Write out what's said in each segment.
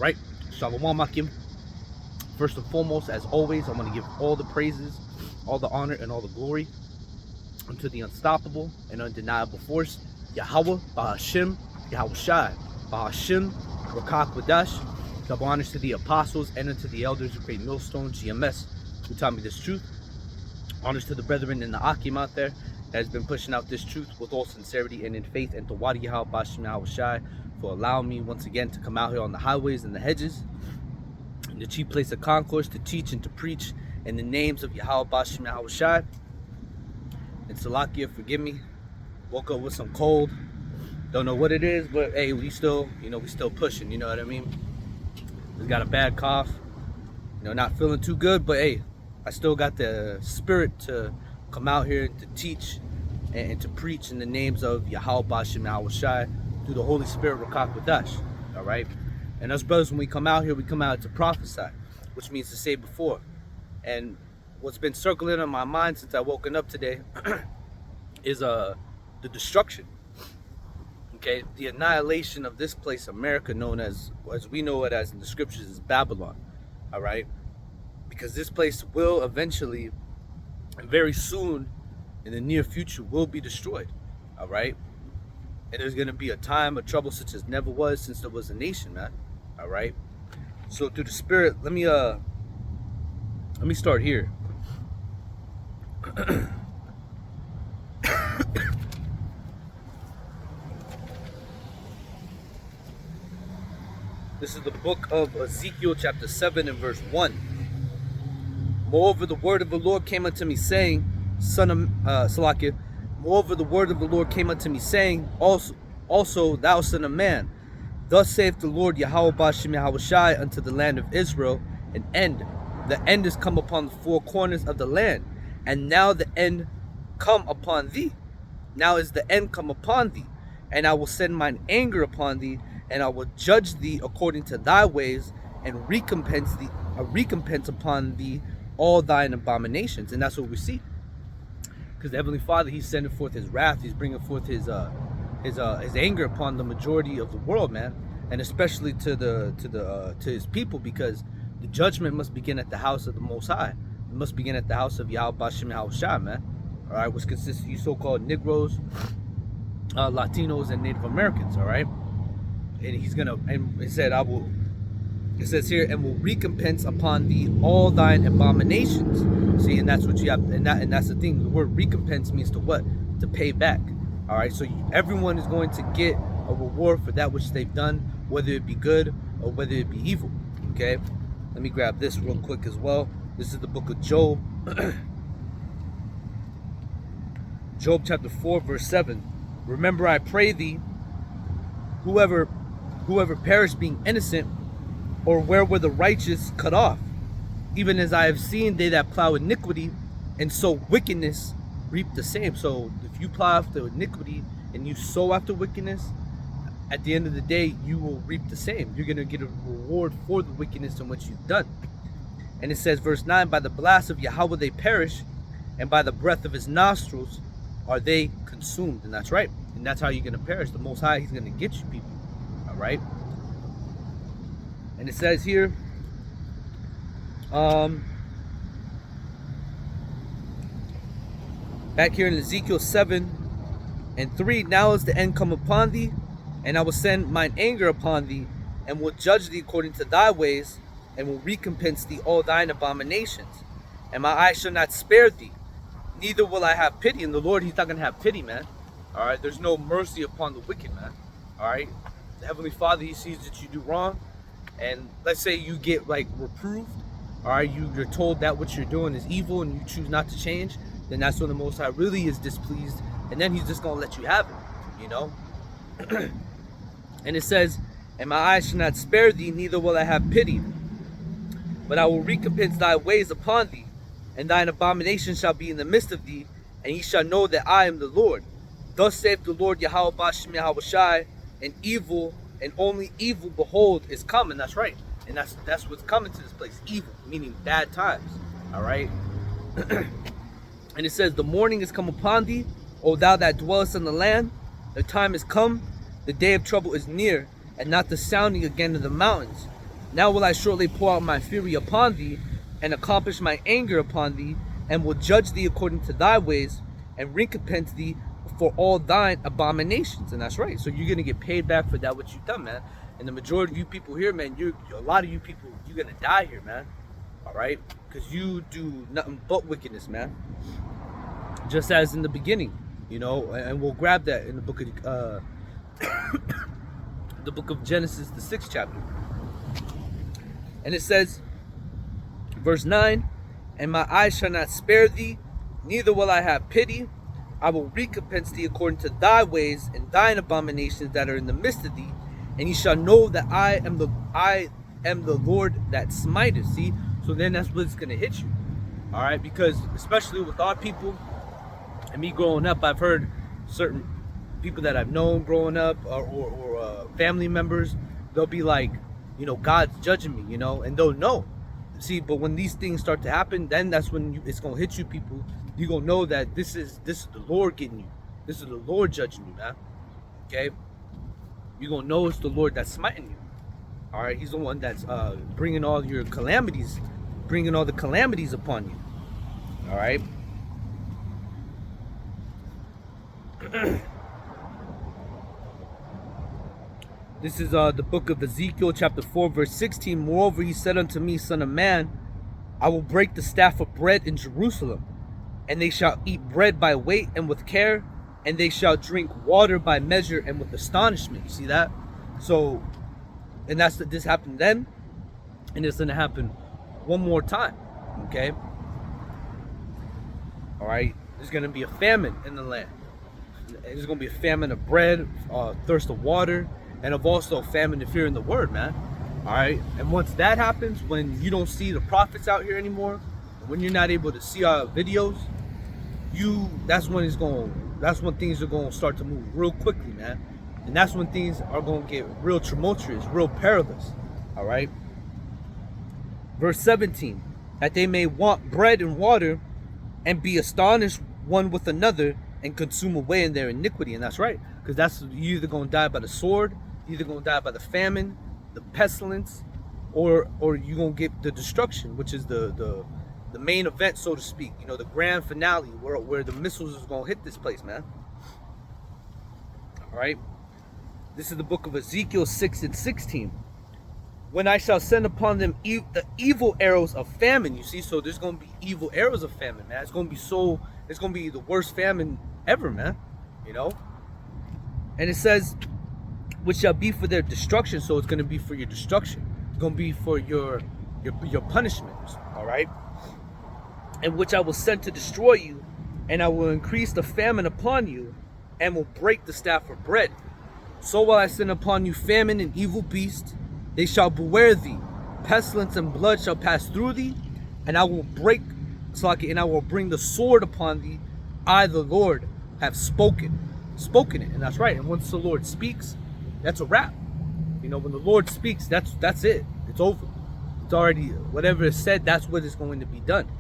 right, Shalom Akim. First and foremost, as always, I want to give all the praises, all the honor, and all the glory unto the unstoppable and undeniable force, Yahawah, Bahashim, YAHAWASHI, Bahashim, Rakak Wadash. Double honors to the apostles and unto the elders of Great Millstone, GMS, who taught me this truth. Honors to the brethren in the Akim out there that has been pushing out this truth with all sincerity and in faith, and to YAHAWAH, Bahashim, YAHAWASHI for allowing me once again to come out here on the highways and the hedges, the chief place of concourse, to teach and to preach in the names of YAHAWAH, Bahashim, YAHAWASHI. And Salakia, forgive me. Woke up with some cold. Don't know what it is, but hey, we still pushing, you know what I mean? We got a bad cough. Not feeling too good, but hey, I still got the spirit to come out here to teach and to preach in the names of YAHAWAH, Bahashim, YAHAWASHI through the Holy Spirit, Rakak Wadash. All right? And us brothers, when we come out here, we come out to prophesy, which means to say before. And what's been circling on my mind since I woken up today is the destruction, okay, the annihilation of this place, America, known as we know it as in the scriptures, is Babylon. All right, because this place will eventually and very soon in the near future will be destroyed. All right, and there's going to be a time of trouble such as never was since there was a nation, man. All right, so through the spirit, let me start here. This is the book of Ezekiel, chapter 7 and verse 1. Moreover, the word of the Lord came unto me, saying, Salakia. Moreover, the word of the Lord came unto me, saying, also thou son of man, thus saith the Lord YAHAWAH, Bahashim, YAHAWASHI unto the land of Israel, an end. The end is come upon the four corners of the land, and now the end come upon thee. Now is the end come upon thee, and I will send mine anger upon thee, and I will judge thee according to thy ways, and recompense upon thee all thine abominations. And that's what we see, because the Heavenly Father, He's sending forth His wrath. He's bringing forth His anger upon the majority of the world, man, and especially to His people, because the judgment must begin at the house of the Most High. It must begin at the house of YAHAWAH, Bahashim, YAHAWASHI, man. All right, which consists of you so-called Negroes, Latinos, and Native Americans. All right. And He's gonna, and it says here, and will recompense upon thee all thine abominations. See, and that's what you have, and that's the thing. The word recompense means to what? To pay back. All right, so everyone is going to get a reward for that which they've done, whether it be good or whether it be evil. Okay, let me grab this real quick as well. This is the book of Job. Job chapter 4 verse 7. Remember, I pray thee, whoever perished being innocent, or where were the righteous cut off? Even as I have seen they that plow iniquity and sow wickedness reap the same. So if you plow after iniquity and you sow after wickedness, at the end of the day you will reap the same. You're going to get a reward for the wickedness in which you've done. And it says, verse 9, by the blast of YAHAWAH they perish, and by the breath of His nostrils are they consumed. And that's right. And that's how you're going to perish. The Most High, He's going to get you people. All right. And it says here, back here in Ezekiel 7 and 3, now is the end come upon thee, and I will send mine anger upon thee, and will judge thee according to thy ways, and will recompense thee all thine abominations. And my eyes shall not spare thee, neither will I have pity. And the Lord, He's not going to have pity, man. All right, there's no mercy upon the wicked, man. All right, the Heavenly Father, He sees that you do wrong, and let's say you get like reproved. All right, you're told that what you're doing is evil, and you choose not to change. Then that's when the Most High really is displeased, and then He's just gonna let you have it, And it says, and my eyes shall not spare thee, neither will I have pity, but I will recompense thy ways upon thee, and thine abomination shall be in the midst of thee, and ye shall know that I am the Lord. Thus saith the Lord YAHAWAH, Bahashim, YAHAWASHI, and evil, and only evil, behold, is coming. That's right. And that's what's coming to this place. Evil, meaning bad times. All right. And it says, the morning is come upon thee, O thou that dwellest in the land. The time is come, the day of trouble is near, and not the sounding again of the mountains. Now will I shortly pour out my fury upon thee, and accomplish my anger upon thee, and will judge thee according to thy ways, and recompense thee for all thine abominations. And that's right. So you're gonna get paid back for that what you've done, man. And the majority of you people here, man, a lot of you people, you're gonna die here, man. All right, because you do nothing but wickedness, man. Just as in the beginning, you know. And we'll grab that in the book of the book of Genesis, the 6th chapter. And it says, verse 9, and my eyes shall not spare thee, neither will I have pity. I will recompense thee according to thy ways and thine abominations that are in the midst of thee, and ye shall know that I am the Lord that smiteth. See, so then that's what's gonna hit you. All right, because especially with our people and me growing up, I've heard certain people that I've known growing up, or family members, they'll be like, you know, God's judging me, you know, and they'll know. See, but when these things start to happen, then that's when it's gonna hit you, people. You're gonna know that this is the Lord getting you. This is the Lord judging you, man. Okay? You're gonna know it's the Lord that's smiting you. All right? He's the one that's bringing all your calamities, bringing all the calamities upon you. All right? This is the book of Ezekiel, chapter 4, verse 16. Moreover, he said unto me, Son of man, I will break the staff of bread in Jerusalem, and they shall eat bread by weight and with care, and they shall drink water by measure and with astonishment. You see that? So, and this happened then, and it's going to happen one more time. Okay? All right? There's going to be a famine in the land. There's going to be a famine of bread, thirst of water, and of also famine and fear in the word, man. All right? And once that happens, when you don't see the prophets out here anymore, when you're not able to see our videos, that's when things are going to start to move real quickly, man. And that's when things are going to get real tumultuous, real perilous. All right? Verse 17, that they may want bread and water, and be astonished one with another, and consume away in their iniquity. And that's right, because you're either going to die by the sword, you're either going to die by the famine, the pestilence, or you're going to get the destruction, which is the main event, so to speak. You know, the grand finale, where the missiles is going to hit this place, man. All right? This is the book of Ezekiel 6 and 16. When I shall send upon them the evil arrows of famine. You see, so there's going to be evil arrows of famine, man. It's going to be the worst famine ever, man. You know? And it says, which shall be for their destruction. So it's going to be for your destruction. It's going to be for your punishment. All right? And which I will send to destroy you, and I will increase the famine upon you, and will break the staff of bread. So will I send upon you famine and evil beasts, they shall beware thee. Pestilence and blood shall pass through thee, and I will and I will bring the sword upon thee. I, the Lord, have spoken it. And that's right. And once the Lord speaks, that's a wrap. You know, when the Lord speaks, that's it. It's over. It's already, whatever is said, that's what is going to be done.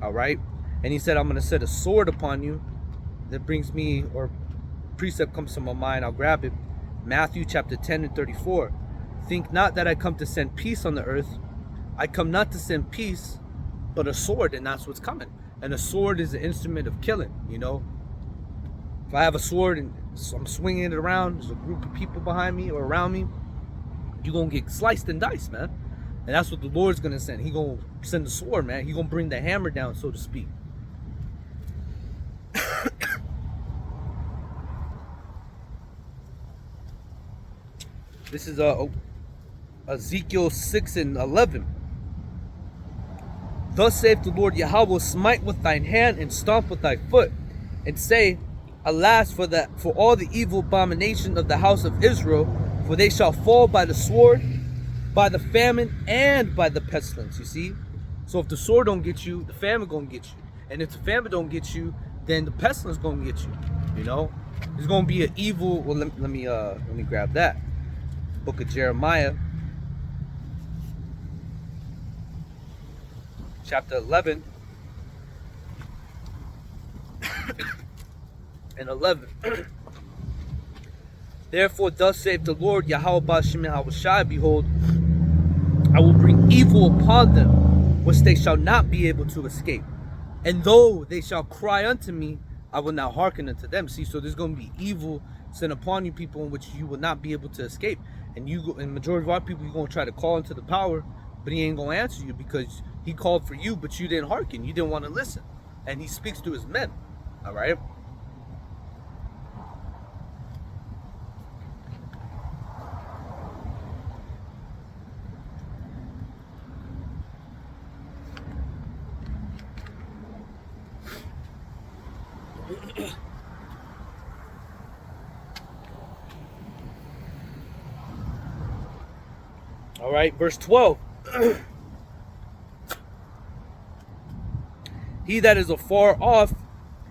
All right? And he said, I'm going to set a sword upon you. That brings me, or precept comes to my mind, I'll grab it. Matthew chapter 10 and 34. Think not that I come to send peace on the earth. I come not to send peace, but a sword, and that's what's coming. And a sword is an instrument of killing, you know. If I have a sword and I'm swinging it around, there's a group of people behind me or around me, you're going to get sliced and diced, man. And that's what the Lord's going to send. He's going to send the sword, man. He's going to bring the hammer down, so to speak. This is Ezekiel 6 and 11. Thus saith the Lord Yahawah, smite with thine hand and stomp with thy foot, and say, alas for all the evil abomination of the house of Israel, for they shall fall by the sword, by the famine, and by the pestilence. You see? So if the sword don't get you, the famine gonna get you. And if the famine don't get you, then the pestilence gonna get you. You know? There's gonna be an evil. Well, let me grab that. Book of Jeremiah, chapter 11 and 11. Therefore, thus saith the Lord, YAHAWASHI, behold, I will bring evil upon them, which they shall not be able to escape. And though they shall cry unto me, I will not hearken unto them. See, so there's going to be evil sent upon you, people, in which you will not be able to escape. And and majority of our people, you're going to try to call into the power, but he ain't going to answer you because he called for you, but you didn't hearken. You didn't want to listen. And he speaks to his men. All right? All right, verse 12. He that is afar off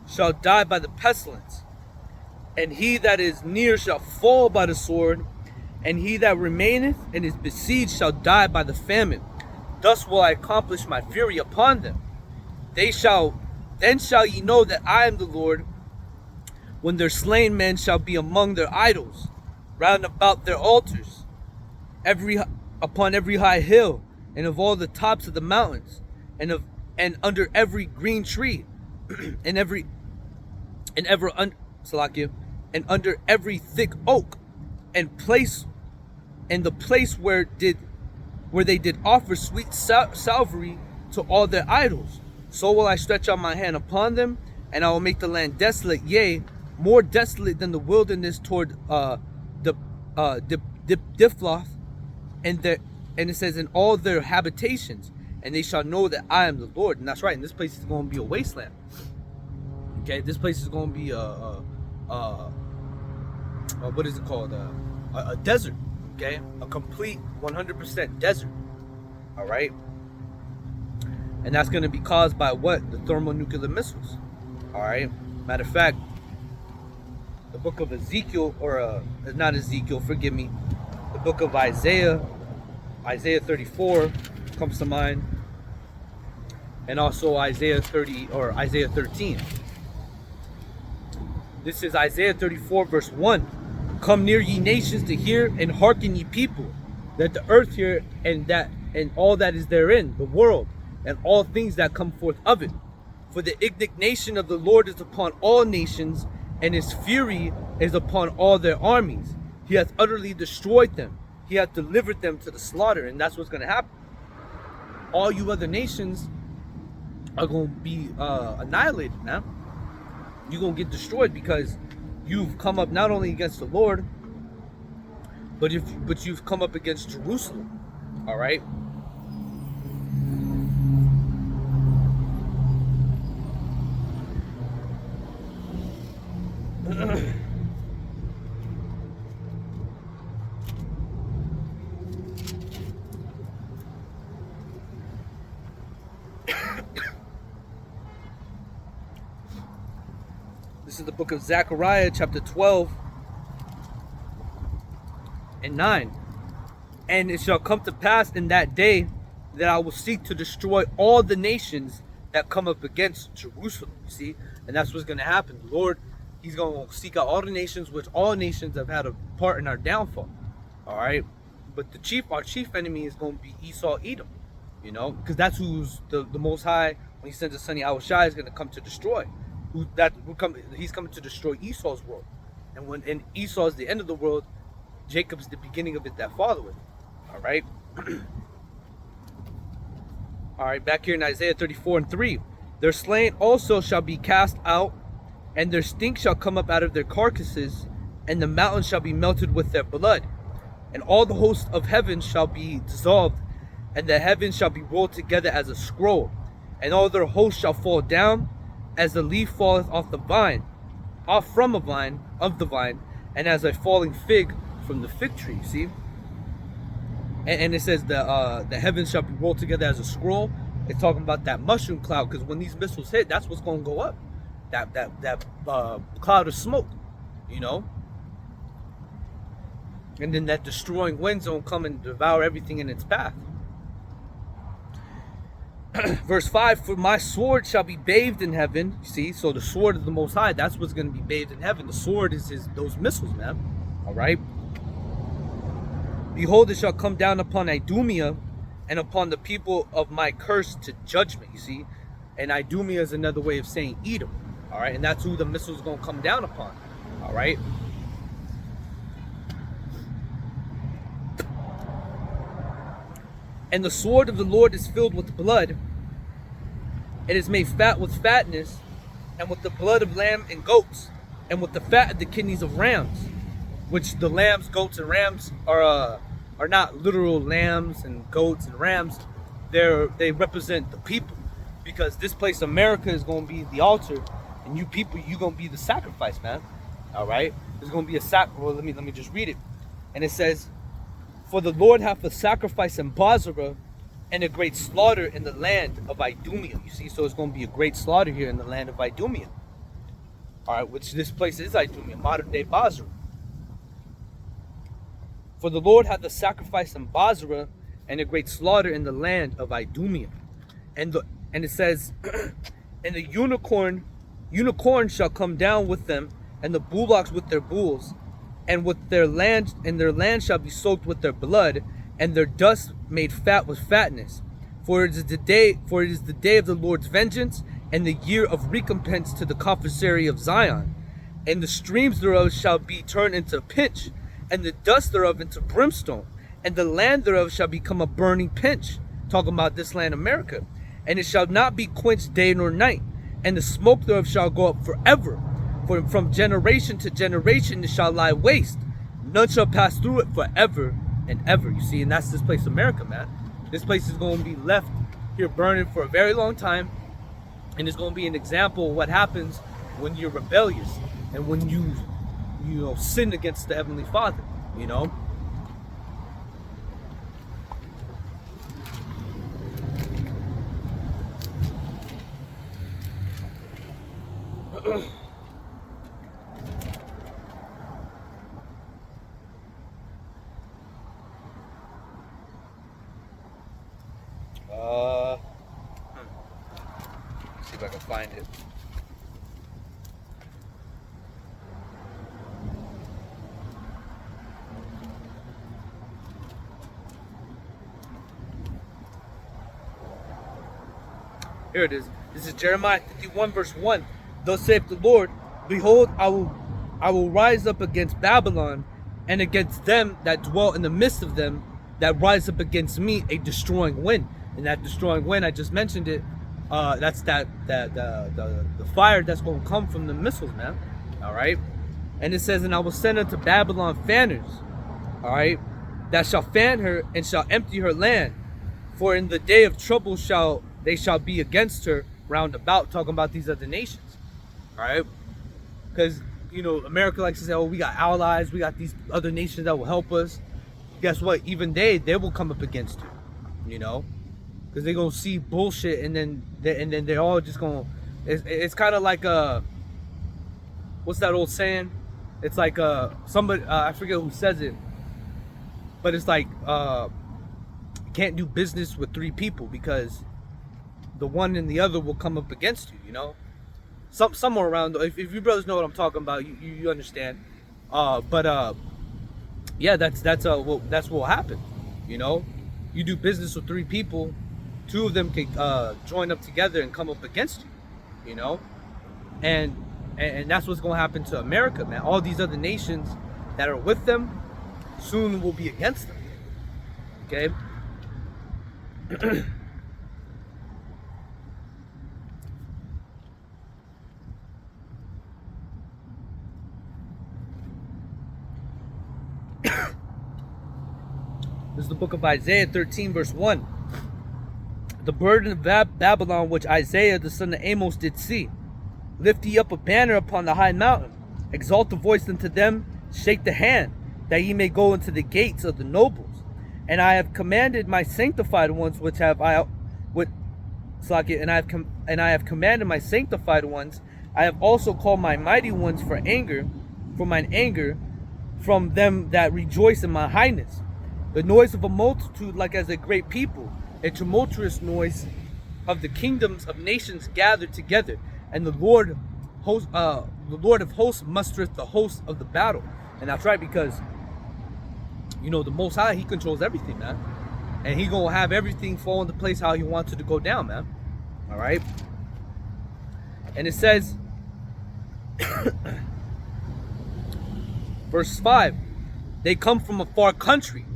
shall die by the pestilence, and he that is near shall fall by the sword, and he that remaineth and is besieged shall die by the famine. Thus will I accomplish my fury upon them. Then shall ye know that I am the Lord, when their slain men shall be among their idols, round about their altars, upon every high hill, and of all the tops of the mountains, and under every green tree, and under every thick oak, and the place where they did offer sweet savory to all their idols. So will I stretch out my hand upon them, and I will make the land desolate, yea, more desolate than the wilderness toward Diploth, and it says in all their habitations, and they shall know that I am the Lord. And that's right. And this place is going to be a wasteland. Okay, this place is going to be what is it called? A desert. Okay, a complete 100% desert. All right, and that's going to be caused by what? The thermonuclear missiles. All right. Matter of fact, the book of Ezekiel, or not Ezekiel, forgive me, the book of Isaiah 34 comes to mind, and also Isaiah 13. This is Isaiah 34 verse 1. Come near ye nations to hear, and hearken ye people, that the earth hear, and all that is therein, the world, and all things that come forth of it. For the indignation of the Lord is upon all nations, and his fury is upon all their armies. He hath utterly destroyed them. He hath delivered them to the slaughter. And that's what's going to happen. All you other nations are going to be annihilated, man. You're going to get destroyed because you've come up not only against the Lord, but you've come up against Jerusalem. All right? This is the book of Zechariah, chapter 12 and 9. And it shall come to pass in that day that I will seek to destroy all the nations that come up against Jerusalem. You see? And that's what's going to happen. The Lord, he's going to seek out all the nations, which all nations have had a part in our downfall. All right? But our chief enemy is going to be Esau, Edom. You know? Because that's who's the Most High, when he sends his son YAHAWASHI, is going to come to destroy. He's coming to destroy Esau's world. And Esau is the end of the world, Jacob's the beginning of it that followeth. All right? All right, back here in Isaiah 34 and 3. Their slain also shall be cast out, and their stink shall come up out of their carcasses, and the mountains shall be melted with their blood. And all the hosts of heaven shall be dissolved, and the heavens shall be rolled together as a scroll, and all their hosts shall fall down, as the leaf falleth off the vine, of the vine, and as a falling fig from the fig tree. See? And it says the heavens shall be rolled together as a scroll. It's talking about that mushroom cloud, because when these missiles hit, that's what's going to go up. That cloud of smoke, you know? And then that destroying wind's going to come and devour everything in its path. Verse 5, for my sword shall be bathed in heaven. You see, so the sword of the Most High, that's what's going to be bathed in heaven. The sword is those missiles, man. All right. Behold, it shall come down upon Idumea, and upon the people of my curse to judgment. You see, and Idumea is another way of saying Edom. All right, and that's who the missile is going to come down upon. All right. And the sword of the Lord is filled with blood. It is made fat with fatness, and with the blood of lamb and goats, and with the fat of the kidneys of rams. Which the lambs, goats, and rams are not literal lambs and goats and rams. They represent the people, because this place, America, is going to be the altar, and you people, you going to be the sacrifice, man. All right, there's going to be a well, let me just read it, and it says, "For the Lord hath a sacrifice in Bozrah, and a great slaughter in the land of Idumea." You see, so it's going to be a great slaughter here in the land of Idumea. All right, which this place is Idumea, modern day Bozrah. "For the Lord hath a sacrifice in Bozrah, and a great slaughter in the land of Idumea." And it says, "And the unicorn shall come down with them, and the bullocks with their bulls, and their land shall be soaked with their blood, and their dust made fat with fatness. For it is the day of the Lord's vengeance, and the year of recompense to the confessary of Zion. And the streams thereof shall be turned into pitch, and the dust thereof into brimstone, and the land thereof shall become a burning pitch." Talking about this land, America. "And it shall not be quenched day nor night, and the smoke thereof shall go up forever. For from generation to generation it shall lie waste. None shall pass through it forever and ever." You see, and that's this place, America, man. This place is going to be left here burning for a very long time, and it's going to be an example of what happens when you're rebellious and when you sin against the Heavenly Father, you know. See if I can find it. Here it is. This is Jeremiah 51 verse 1. "Thus saith the Lord, Behold, I will rise up against Babylon, and against them that dwell in the midst of them, that rise up against me, a destroying wind." And that destroying wind, I just mentioned it. That's the fire that's going to come from the missiles, man. All right. And it says, "And I will send unto Babylon fanners, all right, that shall fan her and shall empty her land. For in the day of trouble they shall be against her round about." Talking about these other nations, all right? Because, America likes to say, "Oh, we got allies, we got these other nations that will help us." Guess what? Even they will come up against you, because they're going to see bullshit, and then they're all just going to, it's kind of like what's that old saying? It's like somebody, I forget who says it, but it's like, can't do business with three people, because the one and the other will come up against you, somewhere around. If you brothers know what I'm talking about, you understand. Yeah, that's what will happen. You do business with three people, two of them can join up together and come up against you, and that's what's going to happen to America, man. All these other nations that are with them soon will be against them. Okay. This is the book of Isaiah 13 verse 1. "The burden of Babylon, which Isaiah the son of Amos did see. Lift ye up a banner upon the high mountain. Exalt the voice unto them. Shake the hand, that ye may go into the gates of the nobles. And I have commanded my sanctified ones, and I have commanded my sanctified ones. I have also called my mighty ones for mine anger, from them that rejoice in my highness. The noise of a multitude like as a great people, a tumultuous noise of the kingdoms of nations gathered together. And the Lord of hosts mustereth the host of the battle." And that's right, because the Most High, He controls everything, man. And he gonna have everything fall into place how he wants it to go down, man. All right. And it says, verse 5, they come from a far country,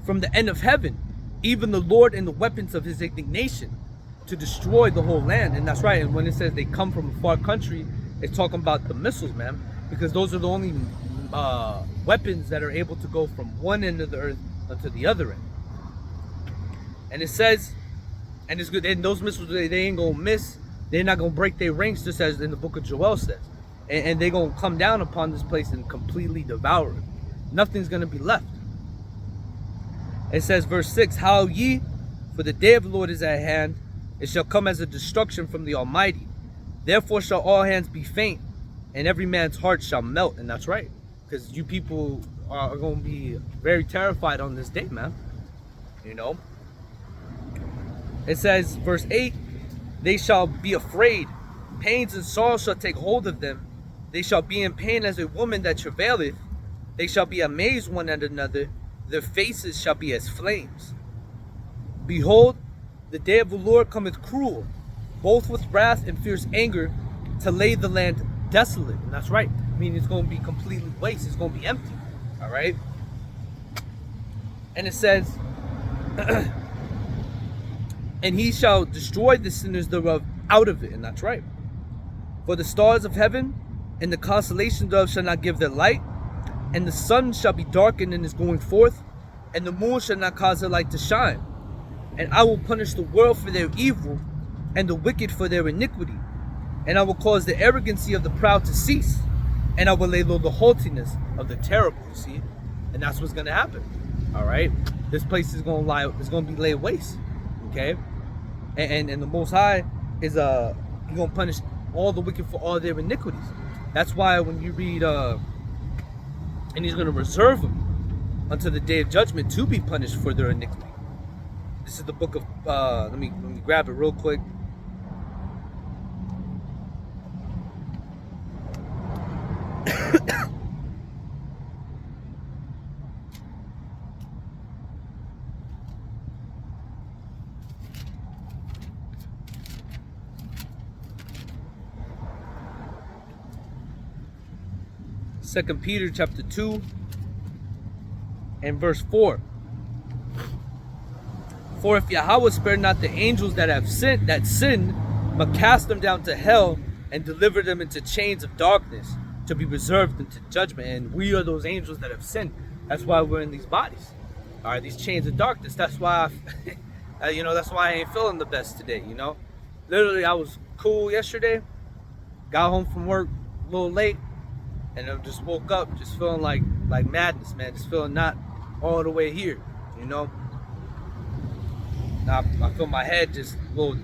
from the end of heaven, even the Lord and the weapons of his indignation, to destroy the whole land. And that's right. And when it says they come from a far country, it's talking about the missiles, man, because those are the only weapons that are able to go from one end of the earth to the other end. And it says, and it's good, and those missiles, they ain't gonna miss. They're not gonna break their ranks, just as in the book of Joel says. And they're gonna come down upon this place and completely devour it. Nothing's gonna be left. It says, verse 6, how ye, for the day of the Lord is at hand, it shall come as a destruction from the Almighty. Therefore shall all hands be faint, and every man's heart shall melt. And that's right, because you people are going to be very terrified on this day, man. You know, it says, verse 8, they shall be afraid, pains and sorrows shall take hold of them. They shall be in pain as a woman that travaileth. They shall be amazed one at another. Their faces shall be as flames. Behold, the day of the Lord cometh cruel, both with wrath and fierce anger, to lay the land desolate. And that's right. I mean, it's going to be completely waste. It's going to be empty. All right. And it says, and he shall destroy the sinners thereof out of it. And that's right. For the stars of heaven and the constellations thereof shall not give their light, and the sun shall be darkened in his going forth, and the moon shall not cause her light to shine. And I will punish the world for their evil, and the wicked for their iniquity. And I will cause the arrogancy of the proud to cease, and I will lay low the haughtiness of the terrible. You see, and that's what's going to happen. All right, this place is going to lie. It's going to be laid waste. Okay, and the Most High is He's going to punish all the wicked for all their iniquities. That's why when you read and he's going to reserve them until the day of judgment to be punished for their iniquity. This is the book of, let me grab it real quick. Second Peter chapter 2 and verse 4. For if Yahawah spared not the angels that sinned, but cast them down to hell and delivered them into chains of darkness to be reserved into judgment. And we are those angels that have sinned. That's why we're in these bodies. All right, these chains of darkness. That's why, that's why I ain't feeling the best today. You know, literally, I was cool yesterday. Got home from work a little late, and I just woke up just feeling like madness, man. Just feeling not all the way here. You know. I feel my head just a little,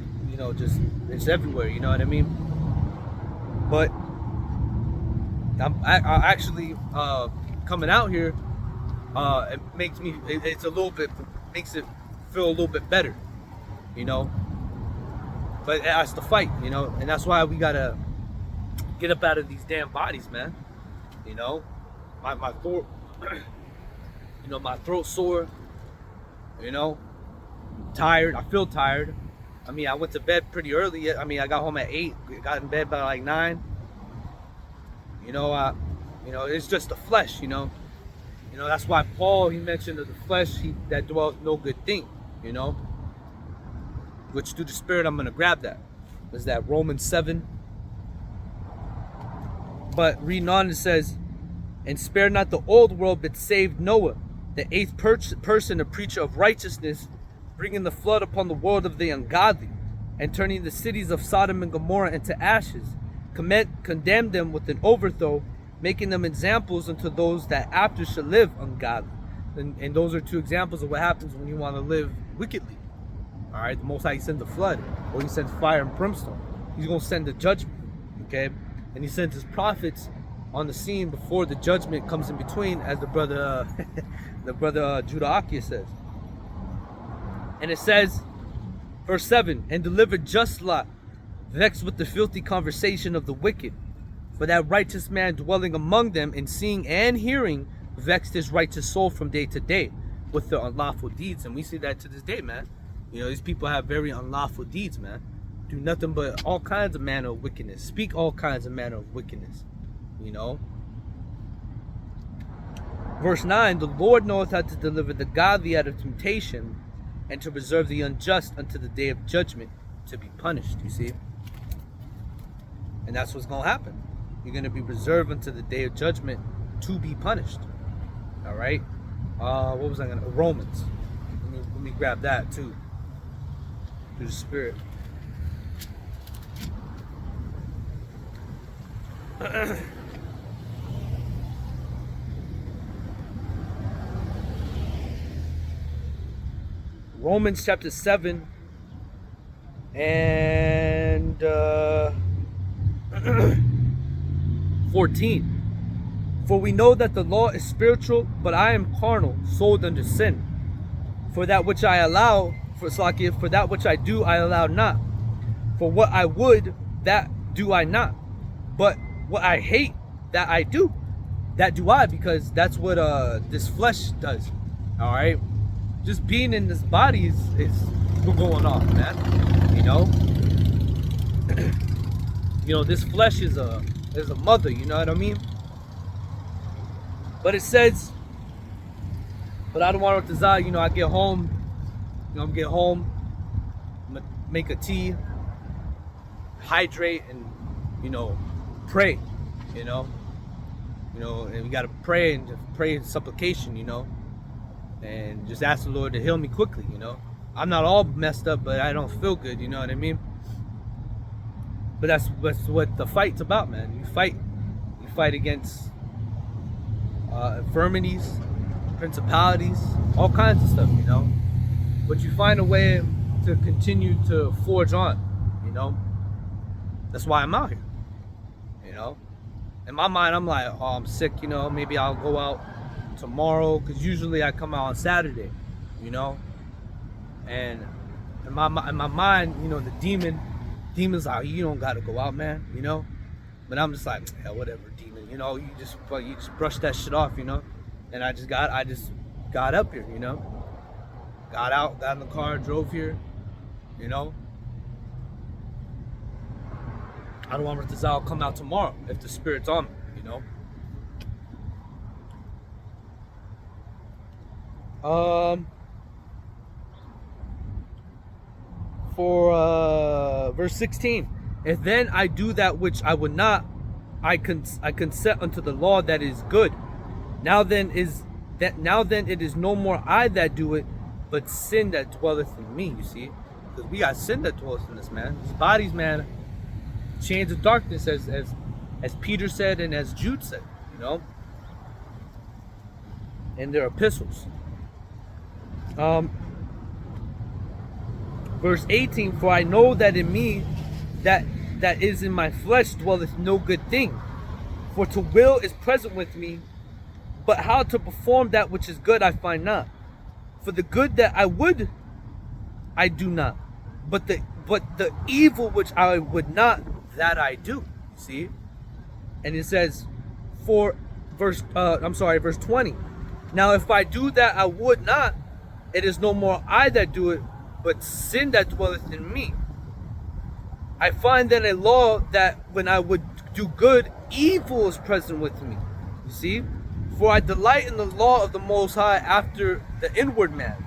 just it's everywhere. You know what I mean? But I actually coming out here, it makes me. It's a little bit makes it feel a little bit better, you know. But that's the fight, you know, and that's why we gotta get up out of these damn bodies, man. You know, my throat, my throat's sore. You know. Tired. I feel tired. I mean, I went to bed pretty early. I mean, I got home at 8. Got in bed by like 9. It's just the flesh. You know, that's why Paul, he mentioned of the flesh that dwells no good thing. You know, which through the Spirit I'm gonna grab that. Is that Romans 7? But reading on, it says, and spare not the old world, but saved Noah, the 8th person, a preacher of righteousness, bringing the flood upon the world of the ungodly, and turning the cities of Sodom and Gomorrah into ashes, condemned them with an overthrow, making them examples unto those that after shall live ungodly. And those are 2 examples of what happens when you want to live wickedly. All right, the Most High, he sends a flood, or he sends fire and brimstone. He's going to send a judgment, okay? And he sends his prophets on the scene before the judgment comes in between, as the brother Judah Akia says. And it says, verse 7, and delivered just Lot, vexed with the filthy conversation of the wicked. For that righteous man dwelling among them, in seeing and hearing, vexed his righteous soul from day to day. with their unlawful deeds. And we see that to this day, man. You know, these people have very unlawful deeds, man. Do nothing but all kinds of manner of wickedness. Speak all kinds of manner of wickedness. You know. Verse 9, the Lord knoweth how to deliver the godly out of temptation, and to preserve the unjust unto the day of judgment, to be punished, you see. And that's what's going to happen. You're going to be preserved unto the day of judgment to be punished. All right. What was I going to? Romans. Let me grab that too. Through the Spirit. Romans chapter 7 and 14. For we know that the law is spiritual, but I am carnal, sold under sin. For that which I allow, for that which I do, I allow not. For what I would, that do I not. But what I hate, that I do. That do I, because that's what this flesh does. All right. Just being in this body is going on, man. You know. You know, this flesh is a mother. You know what I mean? But it says, but I don't want to desire. You know, I get home. You know, I'm get home, make a tea, hydrate, and pray. You know, and we gotta pray and just pray in supplication. You know. And just ask the Lord to heal me quickly, you know. I'm not all messed up, but I don't feel good, you know what I mean? But that's what the fight's about, man. You fight against infirmities, principalities, all kinds of stuff, you know. But you find a way to continue to forge on, you know. That's why I'm out here, you know. In my mind, I'm like, oh, I'm sick, you know. Maybe I'll go out tomorrow, because usually I come out on Saturday, you know. And in my mind, you know, the demon's like, you don't gotta go out, man, you know. But I'm just like, yeah, whatever, demon, you know. You just brush that shit off, you know. And I just got up here, you know. Got out, got in the car, drove here, you know. I don't want to I'll come out tomorrow if the Spirit's on me, you know. For verse 16, if then I do that which I would not, I consent unto the law that is good. Now then it is no more I that do it, but sin that dwelleth in me. You see, because we got sin that dwelleth in us, man. These bodies, man, chains of darkness, as Peter said and as Jude said, you know, in their epistles. Verse 18, for I know that in me that is in my flesh dwelleth no good thing. For to will is present with me, but how to perform that which is good I find not. For the good that I would, I do not. But the evil which I would not, that I do. See? And it says, verse 20. Now if I do that I would not, it is no more I that do it, but sin that dwelleth in me. I find then a law that when I would do good, evil is present with me. You see? For I delight in the law of the Most High after the inward man.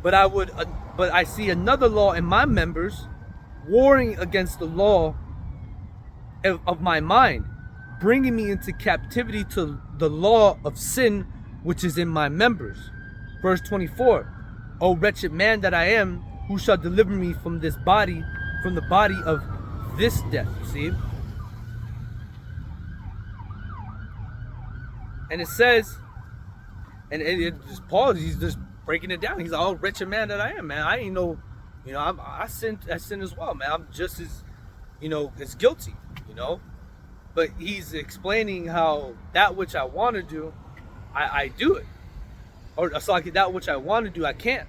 But I see another law in my members, warring against the law of my mind, bringing me into captivity to the law of sin which is in my members. Verse 24. O wretched man that I am, who shall deliver me from this body, from the body of this death? You see? And it says, and it just Paul, he's just breaking it down. He's like, oh, wretched man that I am, man. I ain't know, you know, I sin as well, man. I'm just as, you know, as guilty, you know. But he's explaining how that which I want to do, I do it. Or it's like that which I want to do, I can't.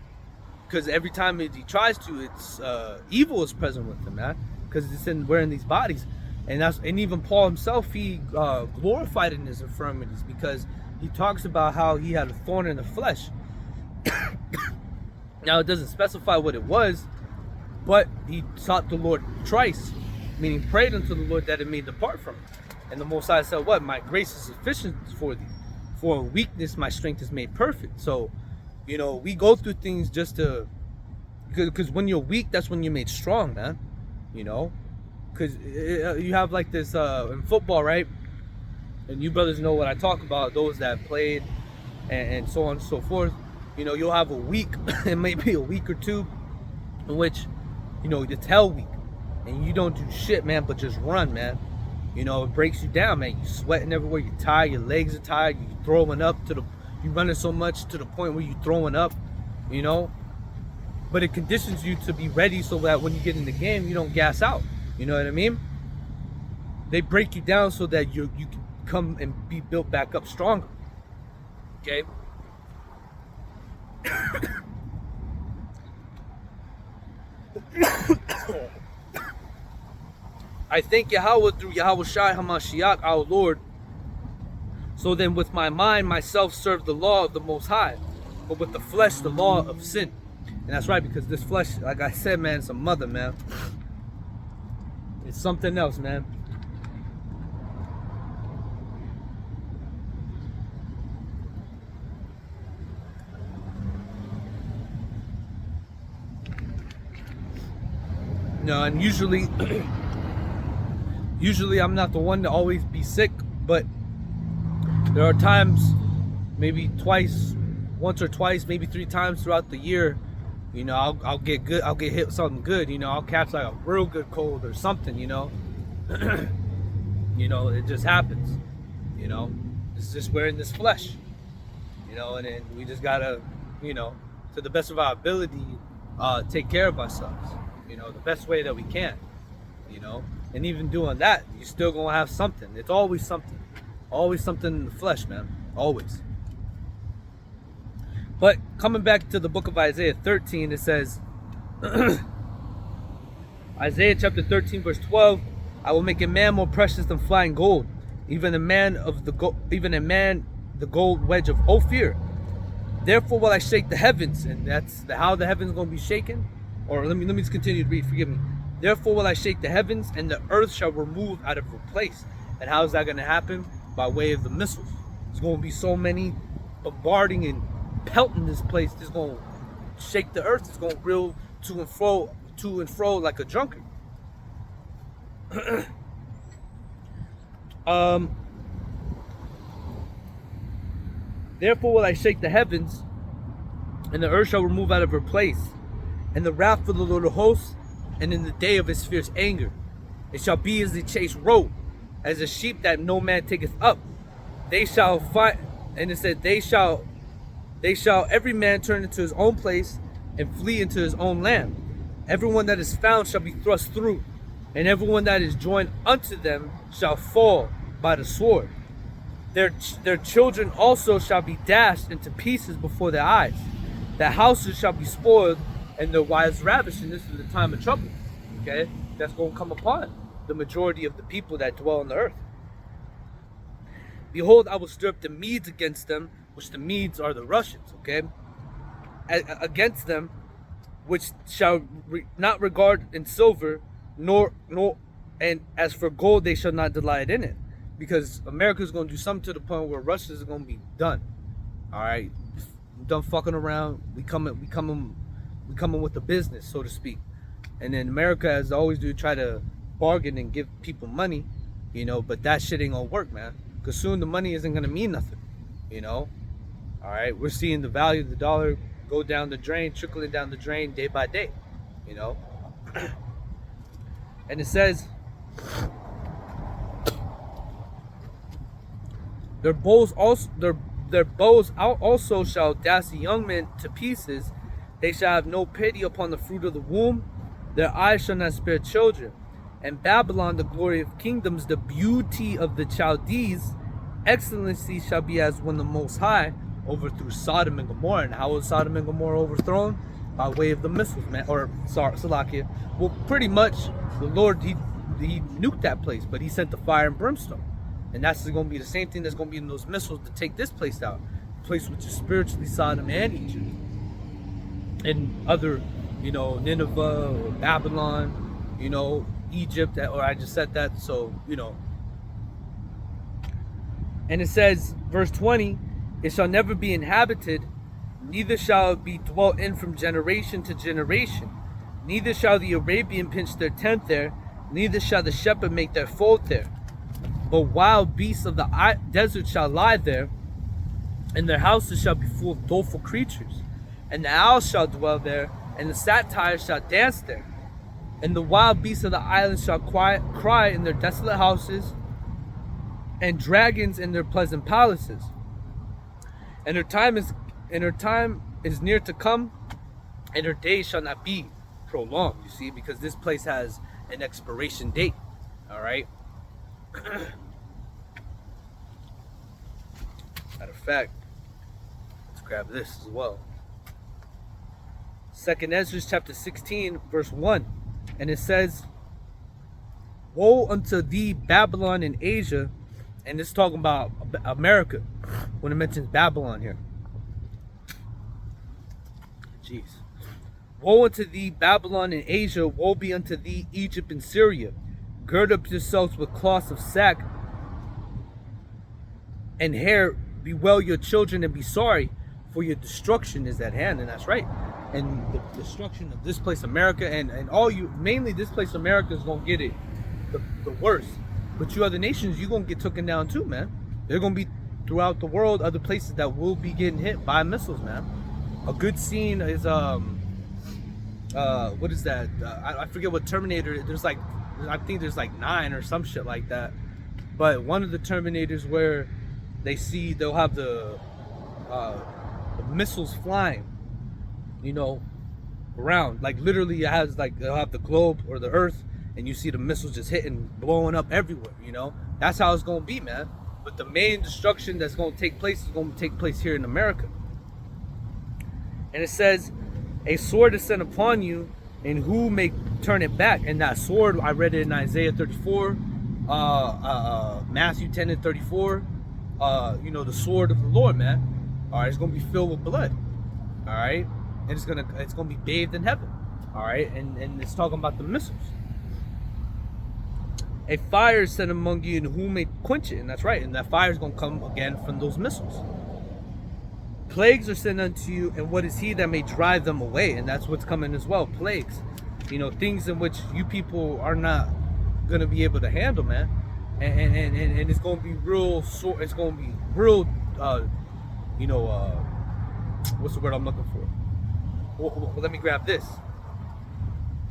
Because every time he tries to, it's evil is present with him, man. Because we're in these bodies. And even Paul himself, he glorified in his infirmities, because he talks about how he had a thorn in the flesh. Now it doesn't specify what it was, but he sought the Lord thrice, meaning prayed unto the Lord that it may depart from him. And the Most High said, what? My grace is sufficient for thee. For weakness, my strength is made perfect. So, you know, we go through things just to, because when you're weak, that's when you're made strong, man. You know, because you have like this in football, right? And you brothers know what I talk about, those that played and so on and so forth. You know, you'll have a week, it may be a week or two, in which, you know, it's hell week. And you don't do shit, man, but just run, man. You know, it breaks you down, man. You're sweating everywhere, you're tired, your legs are tired, you're throwing up you're running so much to the point where you're throwing up, you know. But it conditions you to be ready so that when you get in the game, you don't gas out. You know what I mean? They break you down so that you can come and be built back up stronger. Okay? I thank Yahweh through YAHAWASHI HaMashiach, our Lord. So then with my mind, myself serve the law of the Most High, but with the flesh, the law of sin. And that's right, because this flesh, like I said, man, it's a mother, man. It's something else, man. No, and usually I'm not the one to always be sick, but there are times, maybe once or twice, maybe 3 times throughout the year, you know, I'll get hit with something good, you know, I'll catch like a real good cold or something, you know. You know, it just happens, you know. It's just we're in this flesh, you know, and then we just gotta, you know, to the best of our ability, take care of ourselves, you know, the best way that we can, you know. And even doing that, you're still gonna have something. It's always something in the flesh, man, always. But coming back to the book of Isaiah 13, it says, Isaiah chapter 13 verse 12, I will make a man more precious than flying gold, even a man the gold wedge of Ophir. Therefore will I shake the heavens, and that's how the heavens going to be shaken. Or let me just continue to read, forgive me. Therefore will I shake the heavens, and the earth shall remove out of her place. And how is that going to happen? By way of the missiles. There's going to be so many bombarding and pelting this place. It's going to shake the earth. It's going to reel to and fro like a drunkard. Therefore will I shake the heavens, and the earth shall remove out of her place, and the wrath of the Lord of hosts, and in the day of his fierce anger, it shall be as the chased roe, as a sheep that no man taketh up. They shall find, and it said, they shall every man turn into his own place, and flee into his own land. Everyone that is found shall be thrust through, and everyone that is joined unto them shall fall by the sword. Their children also shall be dashed into pieces before their eyes. Their houses shall be spoiled, and their wives ravished. And this is the time of trouble, okay? That's going to come upon the majority of the people that dwell on the earth. Behold, I will stir up the Medes against them, which the Medes are the Russians, okay? Against them, which shall not regard in silver, nor and as for gold, they shall not delight in it. Because America's going to do something to the point where Russia's going to be done. All right, done fucking around. We coming with the business, so to speak. And then America, as they always do, try to bargain and give people money, you know. But that shit ain't gonna work, man. Because soon the money isn't gonna mean nothing, you know. All right, we're seeing the value of the dollar go down the drain, trickling down the drain day by day, you know. And it says, their bows also shall dash the young men to pieces. They shall have no pity upon the fruit of the womb. Their eyes shall not spare children. And Babylon, the glory of kingdoms, the beauty of the Chaldees, excellency shall be as when the Most High overthrew Sodom and Gomorrah. And how was Sodom and Gomorrah overthrown? By way of the missiles, man. Or Salakia. Well, pretty much the Lord, he nuked that place, but he sent the fire and brimstone. And that's going to be the same thing that's going to be in those missiles to take this place out. A place which is spiritually Sodom and Egypt. and other, Nineveh or Babylon, Egypt, or I just said that, so, And it says, verse 20, it shall never be inhabited, neither shall it be dwelt in from generation to generation. Neither shall the Arabian pitch their tent there, neither shall the shepherd make their fold there. But wild beasts of the desert shall lie there, and their houses shall be full of doleful creatures. And the owls shall dwell there, and the satyrs shall dance there. And the wild beasts of the islands shall cry in their desolate houses, and dragons in their pleasant palaces. And her time is near to come, and her days shall not be prolonged. You see, because this place has an expiration date. All right. Matter of fact, let's grab this as well. 2nd Ezra chapter 16, verse 1, and it says, "Woe unto thee, Babylon in Asia," and it's talking about America when it mentions Babylon here. Jeez. "Woe unto thee, Babylon in Asia, woe be unto thee, Egypt and Syria. Gird up yourselves with cloths of sack and hair, bewail your children and be sorry, for your destruction is at hand." And that's right. And the destruction of this place, America, and all you, mainly this place, America, is going to get it the worst. But you other nations, you're going to get taken down too, man. They're going to be throughout the world, other places that will be getting hit by missiles, man. A good scene is, what is that? I forget what Terminator, I think there's like 9 or some shit like that. But one of the Terminators where they'll have the missiles flying, around. Like literally it has they'll have the globe or the earth, and you see the missiles just hitting, blowing up everywhere, That's how it's going to be, man. But the main destruction that's going to take place is going to take place here in America. And it says, "A sword is sent upon you, and who may turn it back?" And that sword, I read it in Isaiah 34, Matthew 10 and 34. The sword of the Lord, man. All right, it's going to be filled with blood. All right, and it's going to be bathed in heaven. All right, and it's talking about the missiles. "A fire is sent among you, and who may quench it?" And that's right, and that fire is going to come again from those missiles. "Plagues are sent unto you, and what is he that may drive them away?" And that's what's coming as well, plagues. Things in which you people are not going to be able to handle, man. And it's going to be real, it's going to be real, what's the word I'm looking for? Well, let me grab this.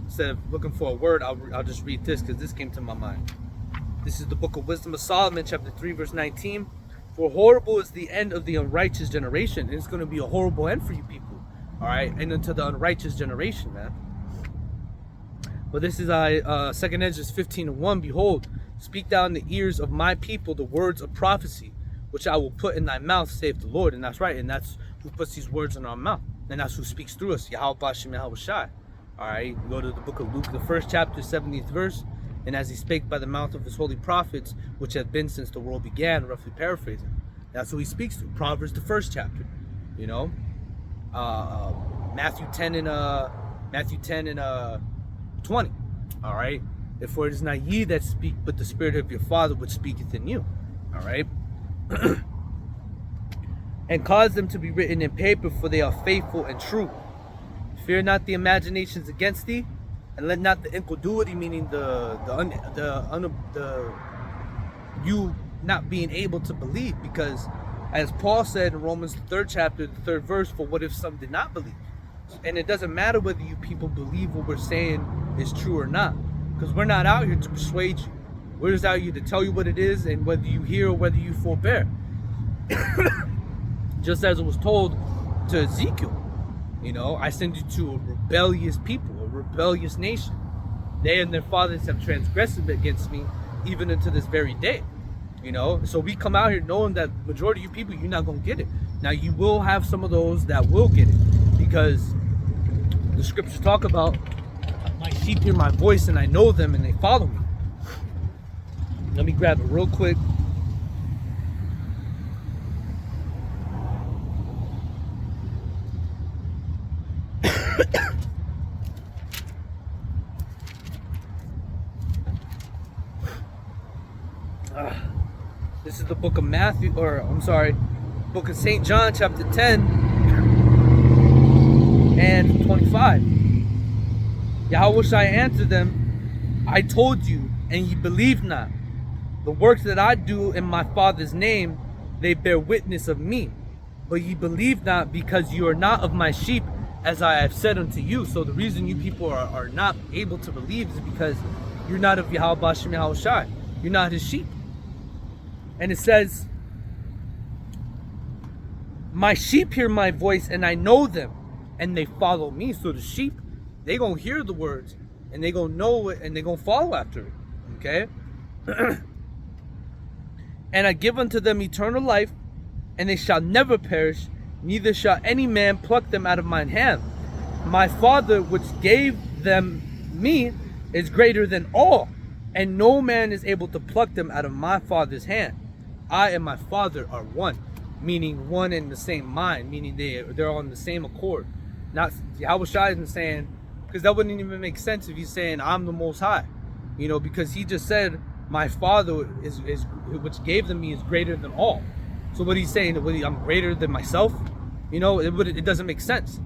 Instead of looking for a word, I'll just read this, because this came to my mind. This is the book of Wisdom of Solomon, chapter 3, verse 19. "For horrible is the end of the unrighteous generation." And it's going to be a horrible end for you people. All right, and unto the unrighteous generation, man. But this is 2nd Ezra 15 and 1. "Behold, speak thou in the ears of my people the words of prophecy, which I will put in thy mouth, saith the Lord." And that's right, and that's who puts these words in our mouth, and that's who speaks through us. YAHAWASHI. All right, we go to the book of Luke, the 1st chapter, 70th verse. "And as he spake by the mouth of his holy prophets, which have been since the world began," roughly paraphrasing. That's who he speaks to. Proverbs, the 1st chapter. Matthew 10 and 20. All right. "For it is not ye that speak, but the Spirit of your Father which speaketh in you." All right. "And cause them to be written in paper, for they are faithful and true. Fear not the imaginations against thee, and let not the incredulity," meaning you not being able to believe, because as Paul said in Romans 3rd chapter, the 3rd verse, "For what if some did not believe?" And it doesn't matter whether you people believe what we're saying is true or not, because we're not out here to persuade you. We're just out here to tell you what it is, and whether you hear or whether you forbear. Just as it was told to Ezekiel, "I send you to a rebellious people, a rebellious nation. They and their fathers have transgressed against me, even unto this very day." So we come out here knowing that the majority of you people, you're not going to get it. Now, you will have some of those that will get it, because the scriptures talk about, "My sheep hear my voice, and I know them, and they follow me." Let me grab it real quick. This is the book of Matthew, or I'm sorry, book of St. John, chapter 10 and 25. YAHAWASHI answered them, I told you, and ye believe not. The works that I do in my Father's name, they bear witness of me. But ye believe not, because you are not of my sheep, as I have said unto you. So the reason you people are not able to believe is because you're not of YAHAWASHI. You're not his sheep. And it says, my sheep hear my voice, and I know them, and they follow me. So the sheep, they gonna hear the words, and they gonna know it, and they gonna follow after it. Okay? And I give unto them eternal life, and they shall never perish, neither shall any man pluck them out of mine hand. My Father which gave them me is greater than all, and no man is able to pluck them out of my Father's hand. I and my Father are one, meaning one in the same mind, meaning they're on the same accord. Not YAHAWASHI isn't saying, because that wouldn't even make sense if he's saying I'm the Most High, you know, because he just said my Father is which gave them me is greater than all. So what he's saying, I'm greater than myself, you know, it doesn't make sense.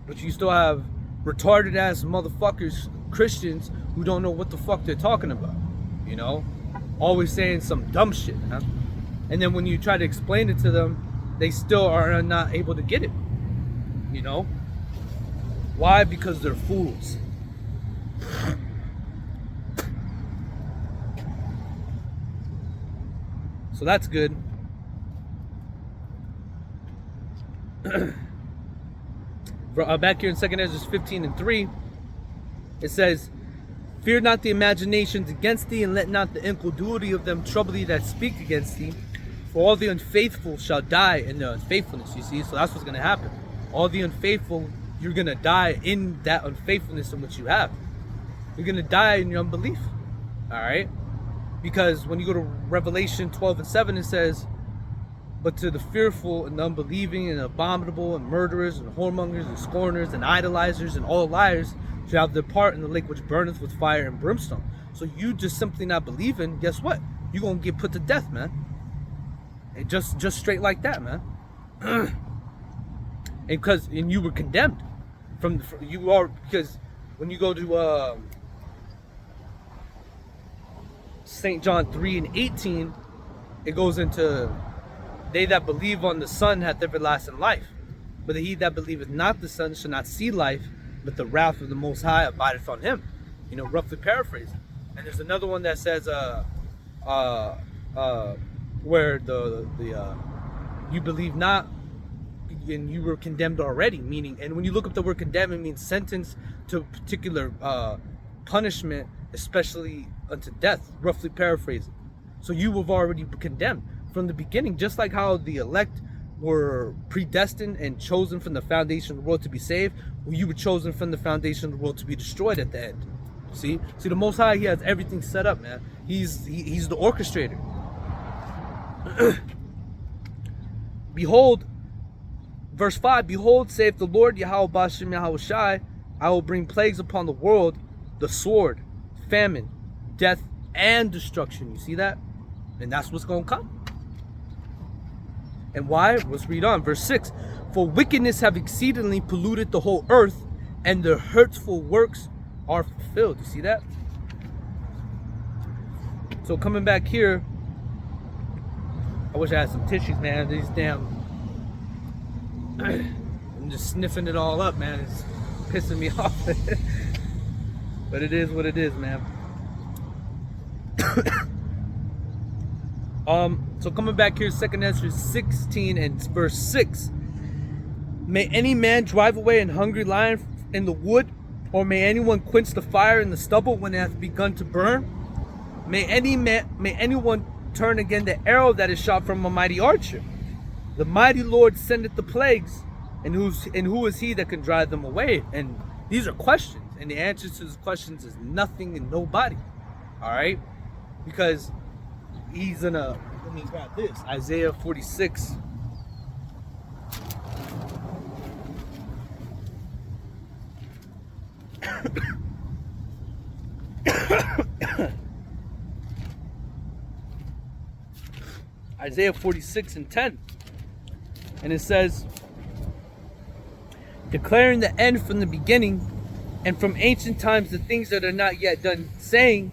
But you still have retarded ass motherfuckers, Christians, who don't know what the fuck they're talking about, you know, always saying some dumb shit, huh? And then when you try to explain it to them, they still are not able to get it, you know. Why? Because they're fools. So that's good. Back here in 2 Ezra 15 and 3, it says, fear not the imaginations against thee, and let not the incredulity of them trouble thee that speak against thee. For all the unfaithful shall die in their unfaithfulness, you see. So that's what's going to happen. All the unfaithful, you're going to die in that unfaithfulness in which you have. You're going to die in your unbelief. Alright? Because when you go to Revelation 12 and 7, it says, but to the fearful and unbelieving and abominable and murderers and whoremongers and scorners and idolizers and all liars shall have their part in the lake which burneth with fire and brimstone. So you just simply not believing, guess what? You're going to get put to death, man. And just straight like that, man. And you were condemned because when you go to St. John 3 and 18, it goes into they that believe on the Son hath everlasting life, but he that believeth not the Son shall not see life, but the wrath of the Most High abideth on him. You know, roughly paraphrasing. And there's another one that says where you believe not, and you were condemned already, meaning, and when you look up the word condemn, it means sentenced to a particular punishment, especially unto death, roughly paraphrasing. So you have already been condemned from the beginning, just like how the elect were predestined and chosen from the foundation of the world to be saved. Well, you were chosen from the foundation of the world to be destroyed at the end. See, the Most High, he has everything set up, man. He's the orchestrator. Behold, verse 5, behold, saith the Lord YAHAWASHI, I will bring plagues upon the world, the sword, famine, death, and destruction. You see that? And that's what's going to come. And why? Let's read on. Verse 6, for wickedness have exceedingly polluted the whole earth, and their hurtful works are fulfilled. You see that? So coming back here, I wish I had some tissues, man. These damn, I'm just sniffing it all up, man. It's pissing me off. But it is what it is, man. So coming back here, 2 Ezra 16 and verse 6. May any man drive away an hungry lion in the wood, or may anyone quench the fire in the stubble when it hath begun to burn? May anyone turn again the arrow that is shot from a mighty archer? The mighty Lord sendeth the plagues, and who is he that can drive them away? And these are questions, and the answer to these questions is nothing and nobody. All right, because he's gonna, let me grab this, Isaiah 46. Isaiah 46 and 10. And it says, declaring the end from the beginning, and from ancient times the things that are not yet done, saying,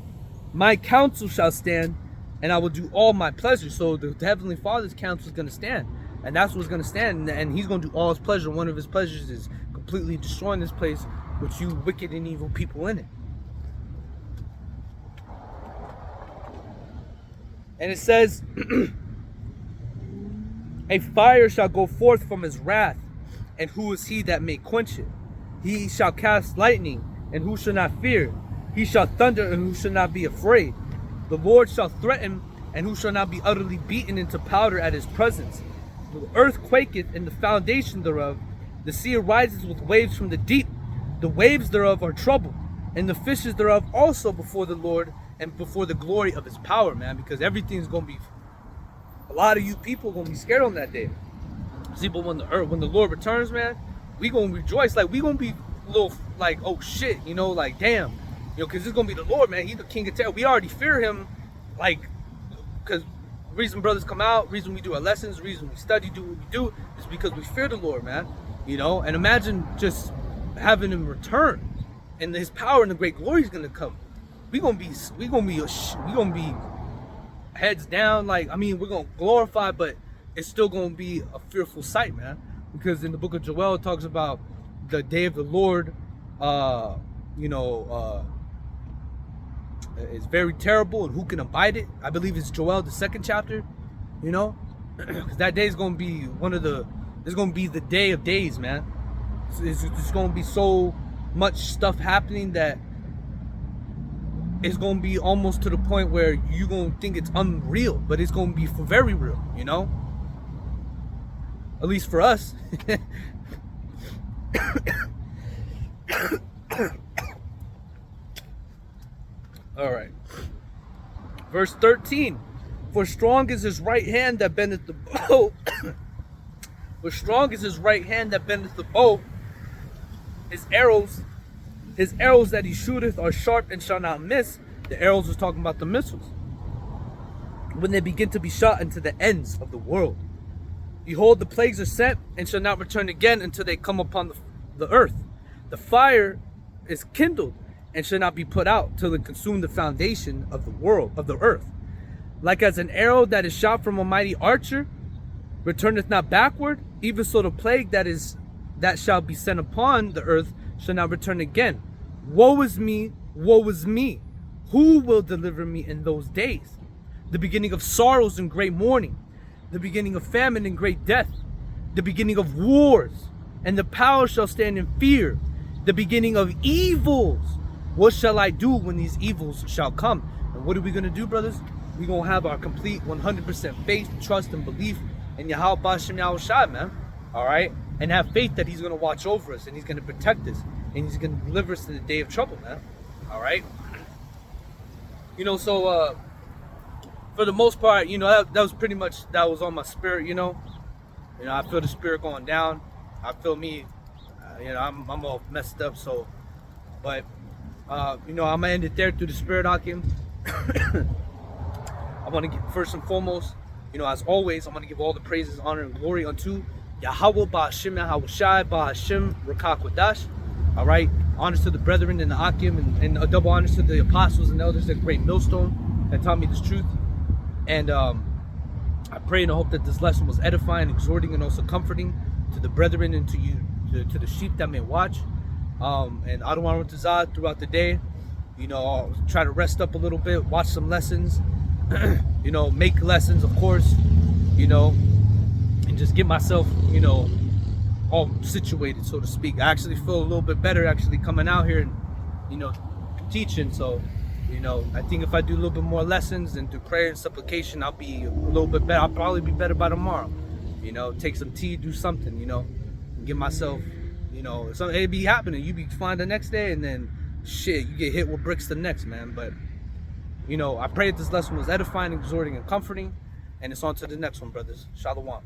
my counsel shall stand, and I will do all my pleasure. So the Heavenly Father's counsel is going to stand, and that's what's going to stand, and he's going to do all his pleasure. One of his pleasures is completely destroying this place with you wicked and evil people in it. And it says, a fire shall go forth from his wrath, and who is he that may quench it? He shall cast lightning, and who shall not fear? He shall thunder, and who shall not be afraid? The Lord shall threaten, and who shall not be utterly beaten into powder at his presence? The earth quaketh, and the foundation thereof. The sea arises with waves from the deep. The waves thereof are troubled, and the fishes thereof also before the Lord, and before the glory of his power, man. Because everything's going to be, a lot of you people going to be scared on that day. See, but when the Lord returns, man, we going to rejoice. Like, we going to be a little, like, oh shit, you know, like, damn. You know, because it's going to be the Lord, man. He's the King of Terror. We already fear him, like, because the reason brothers come out, reason we do our lessons, the reason we study, do what we do, is because we fear the Lord, man. You know, and imagine just having him return, and his power and the great glory is going to come. We gonna be heads down. Like, I mean, we're gonna glorify, but it's still gonna be a fearful sight, man. Because in the book of Joel, it talks about the day of the Lord. It's very terrible, and who can abide it? I believe it's Joel, the 2nd chapter. You know, because that day is gonna be it's gonna be the day of days, man. It's gonna be so much stuff happening that it's going to be almost to the point where you're going to think it's unreal, but it's going to be for very real, you know? At least for us. All right. Verse 13. For strong is his right hand that bendeth the bow. For strong is his right hand that bendeth the bow. His arrows that he shooteth are sharp and shall not miss. The arrows was talking about the missiles. When they begin to be shot into the ends of the world. Behold, the plagues are sent and shall not return again until they come upon the earth. The fire is kindled and shall not be put out till it consume the foundation of the world, of the earth. Like as an arrow that is shot from a mighty archer returneth not backward, even so the plague that shall be sent upon the earth shall not return again. Woe is me, woe is me. Who will deliver me in those days? The beginning of sorrows and great mourning, the beginning of famine and great death, the beginning of wars, and the power shall stand in fear, the beginning of evils. What shall I do when these evils shall come? And what are we going to do, brothers? We're going to have our complete 100% faith, trust, and belief in YAHAWASHI, man. All right? And have faith that he's going to watch over us, and he's going to protect us, and he's going to deliver us in the day of trouble, man. All right? You know, so for the most part, you know, that was pretty much, that was on my spirit, you know. You know, I feel the spirit going down. I feel me, you know, I'm all messed up, so, but, you know, I'm going to end it there through the spirit, Hakim. I want to give, first and foremost, you know, as always, I'm going to give all the praises, honor, and glory unto Yahawah, Ba'ashim, Yahawashi, Ba'ashim, Rakakwadash. All right, honors to the brethren and the Akim, and a double honors to the apostles and elders at Great Millstone that taught me this truth. And I pray and I hope that this lesson was edifying, exhorting, and also comforting to the brethren and to you, to the sheep that may watch. And I don't want to Tazah throughout the day. You know, I'll try to rest up a little bit, watch some lessons, you know, make lessons, of course, you know, and just get myself, you know, all situated, so to speak. I actually feel a little bit better actually coming out here and, you know, teaching. So, you know, I think if I do a little bit more lessons and do prayer and supplication, I'll be a little bit better. I'll probably be better by tomorrow. You know, take some tea, do something, you know, and get myself, you know, so it'd be happening. You be fine the next day, and then shit, you get hit with bricks the next, man. But, you know, I pray that this lesson was edifying, exhorting, and comforting. And it's on to the next one, brothers. Shalom.